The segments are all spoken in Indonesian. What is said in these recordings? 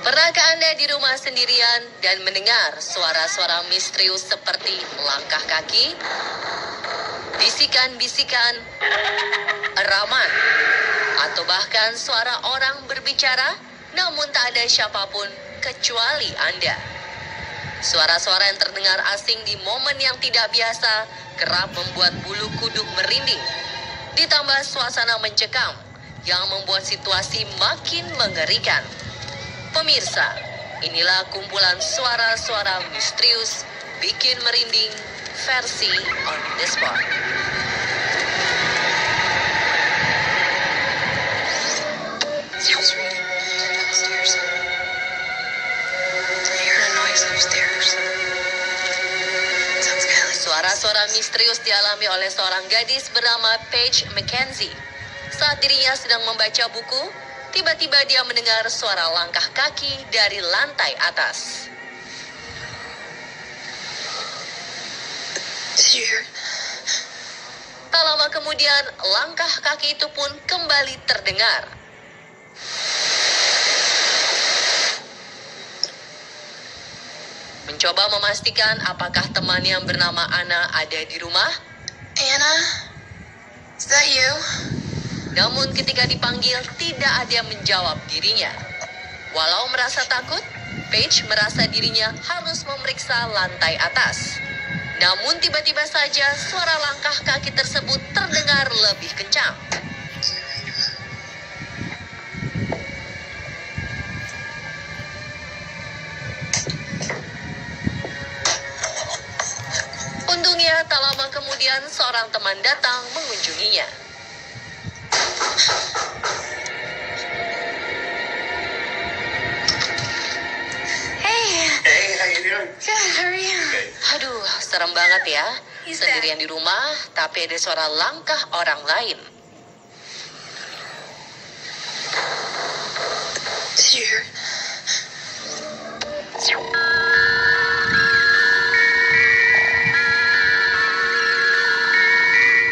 Pernahkah Anda di rumah sendirian dan mendengar suara-suara misterius seperti langkah kaki, bisikan-bisikan, eraman, atau bahkan suara orang berbicara namun tak ada siapapun kecuali Anda? Suara-suara yang terdengar asing di momen yang tidak biasa kerap membuat bulu kuduk merinding. Ditambah suasana mencekam yang membuat situasi makin mengerikan. Pemirsa, inilah kumpulan suara-suara misterius bikin merinding versi On The Spot. Suara-suara misterius dialami oleh seorang gadis bernama Paige Mackenzie. Saat dirinya sedang membaca buku, tiba-tiba dia mendengar suara langkah kaki dari lantai atas. Tak lama kemudian, langkah kaki itu pun kembali terdengar. Mencoba memastikan apakah teman yang bernama Anna ada di rumah. Anna, is that you? Namun ketika dipanggil, tidak ada yang menjawab dirinya. Walau merasa takut, Paige merasa dirinya harus memeriksa lantai atas. Namun tiba-tiba saja suara langkah kaki tersebut terdengar lebih kencang. Untungnya tak lama kemudian seorang teman datang mengunjunginya. Hey, how you doing? Good, how are you? Good. Aduh, serem banget ya. Who's Sendirian di rumah, tapi ada suara langkah orang lain. Did you hear?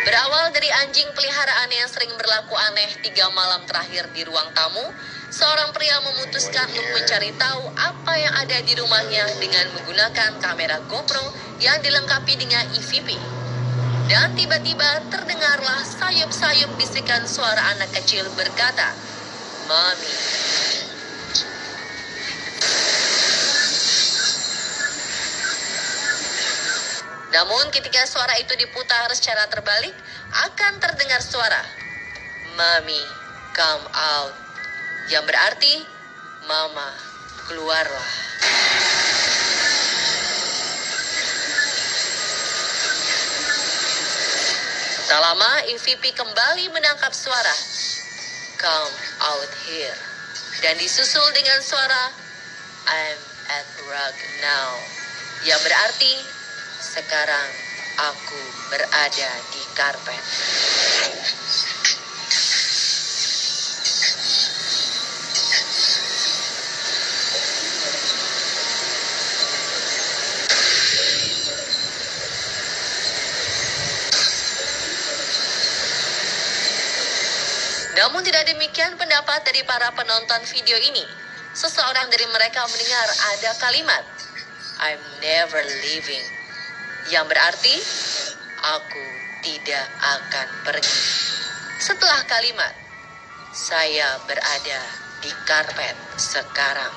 Berawal dari anjing peliharaan yang sering berlaku aneh 3 malam terakhir di ruang tamu, seorang pria memutuskan untuk mencari tahu apa yang ada di rumahnya dengan menggunakan kamera GoPro yang dilengkapi dengan EVP. Dan tiba-tiba terdengarlah sayup-sayup bisikan suara anak kecil berkata, "Mami." Namun ketika suara itu diputar secara terbalik, akan terdengar suara, "Mami, come out." Yang berarti, Mama, keluarlah. Tak lama, EVP kembali menangkap suara, "Come out here." Dan disusul dengan suara, "I'm at rug now." Yang berarti, sekarang aku berada di karpet. Namun tidak demikian pendapat dari para penonton video ini. Seseorang dari mereka mendengar ada kalimat, "I'm never leaving." Yang berarti, aku tidak akan pergi. Setelah kalimat, "Saya berada di karpet sekarang."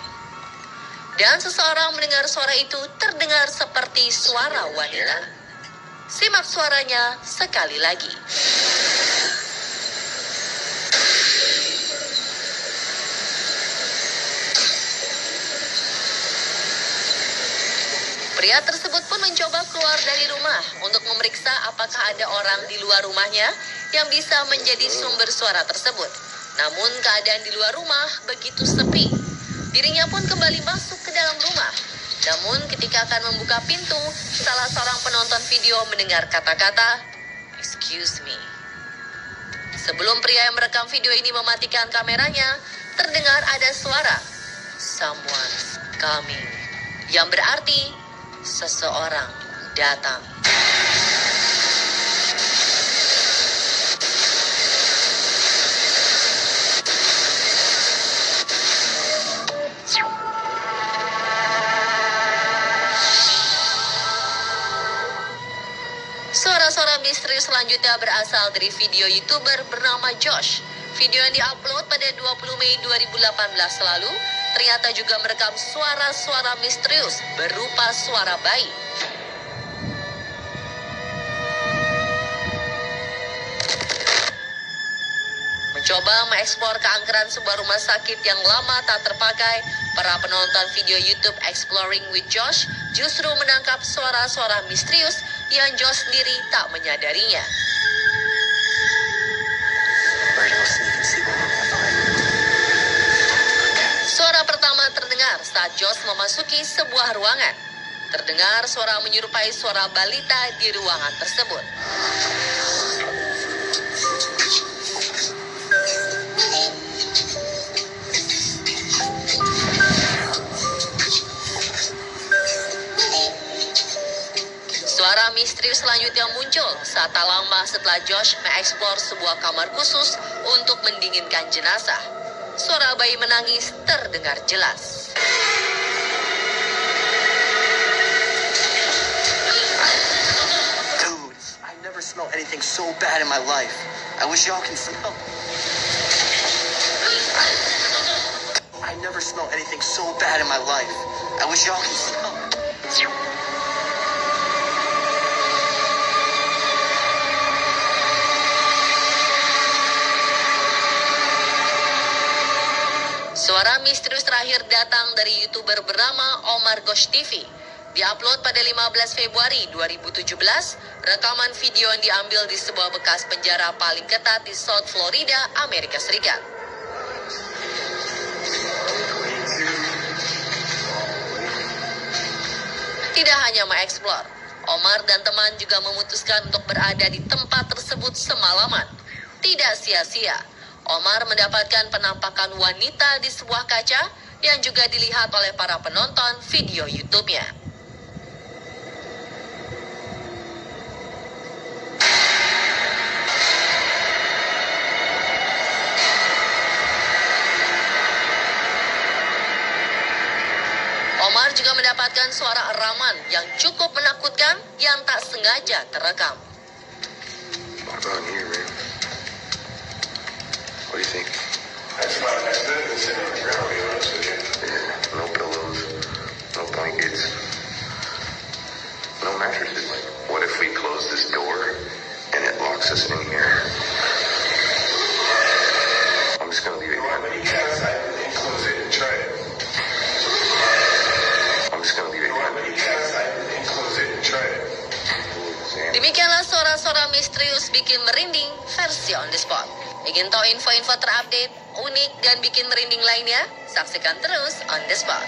Dan seseorang mendengar suara itu terdengar seperti suara wanita. Simak suaranya sekali lagi. Pria tersebut pun mencoba keluar dari rumah untuk memeriksa apakah ada orang di luar rumahnya yang bisa menjadi sumber suara tersebut. Namun keadaan di luar rumah begitu sepi. Dirinya pun kembali masuk ke dalam rumah. Namun ketika akan membuka pintu, salah seorang penonton video mendengar kata-kata, "Excuse me." Sebelum pria yang merekam video ini mematikan kameranya, terdengar ada suara, "Someone's coming." Yang berarti, seseorang datang. selanjutnya berasal dari video YouTuber bernama Josh. Video yang diupload pada 20 Mei 2018 lalu ternyata juga merekam suara-suara misterius berupa suara bayi. Mencoba mengeksplor keangkeran sebuah rumah sakit yang lama tak terpakai, para penonton video YouTube Exploring with Josh justru menangkap suara-suara misterius yang Josh sendiri tak menyadarinya. Suara pertama terdengar saat Josh memasuki sebuah ruangan. Terdengar suara menyerupai suara balita di ruangan tersebut. Suara misterius selanjutnya muncul saat tak lama setelah Josh mengeksplor sebuah kamar khusus untuk mendinginkan jenazah. Suara bayi menangis terdengar jelas. Dude, I never smelled anything so bad in my life. I wish y'all can smell. I never smelled anything so bad in my life. I wish y'all can smell. Suara misterius terakhir datang dari YouTuber bernama Omar Ghosh TV. Diupload pada 15 Februari 2017, rekaman video yang diambil di sebuah bekas penjara paling ketat di South Florida, Amerika Serikat. Tidak hanya mengeksplor, Omar dan teman juga memutuskan untuk berada di tempat tersebut semalaman. Tidak sia-sia, Omar mendapatkan penampakan wanita di sebuah kaca yang juga dilihat oleh para penonton video YouTube-nya. Omar juga mendapatkan suara eraman yang cukup menakutkan yang tak sengaja terekam. What about you, man? What do you think? That's better than sitting on the ground, to be honest with you. Yeah, no pillows, no blankets, no mattresses. What if we close this door and it locks us in here? I'm just gonna leave it How many cats I didn't close it and try it? I'm just gonna leave it How many cats I didn't close it and try it? Demikianlah suara-suara misterius bikin merinding versi On The Spot. Ingin tahu info-info terupdate, unik, dan bikin merinding lainnya? Saksikan terus On The Spot.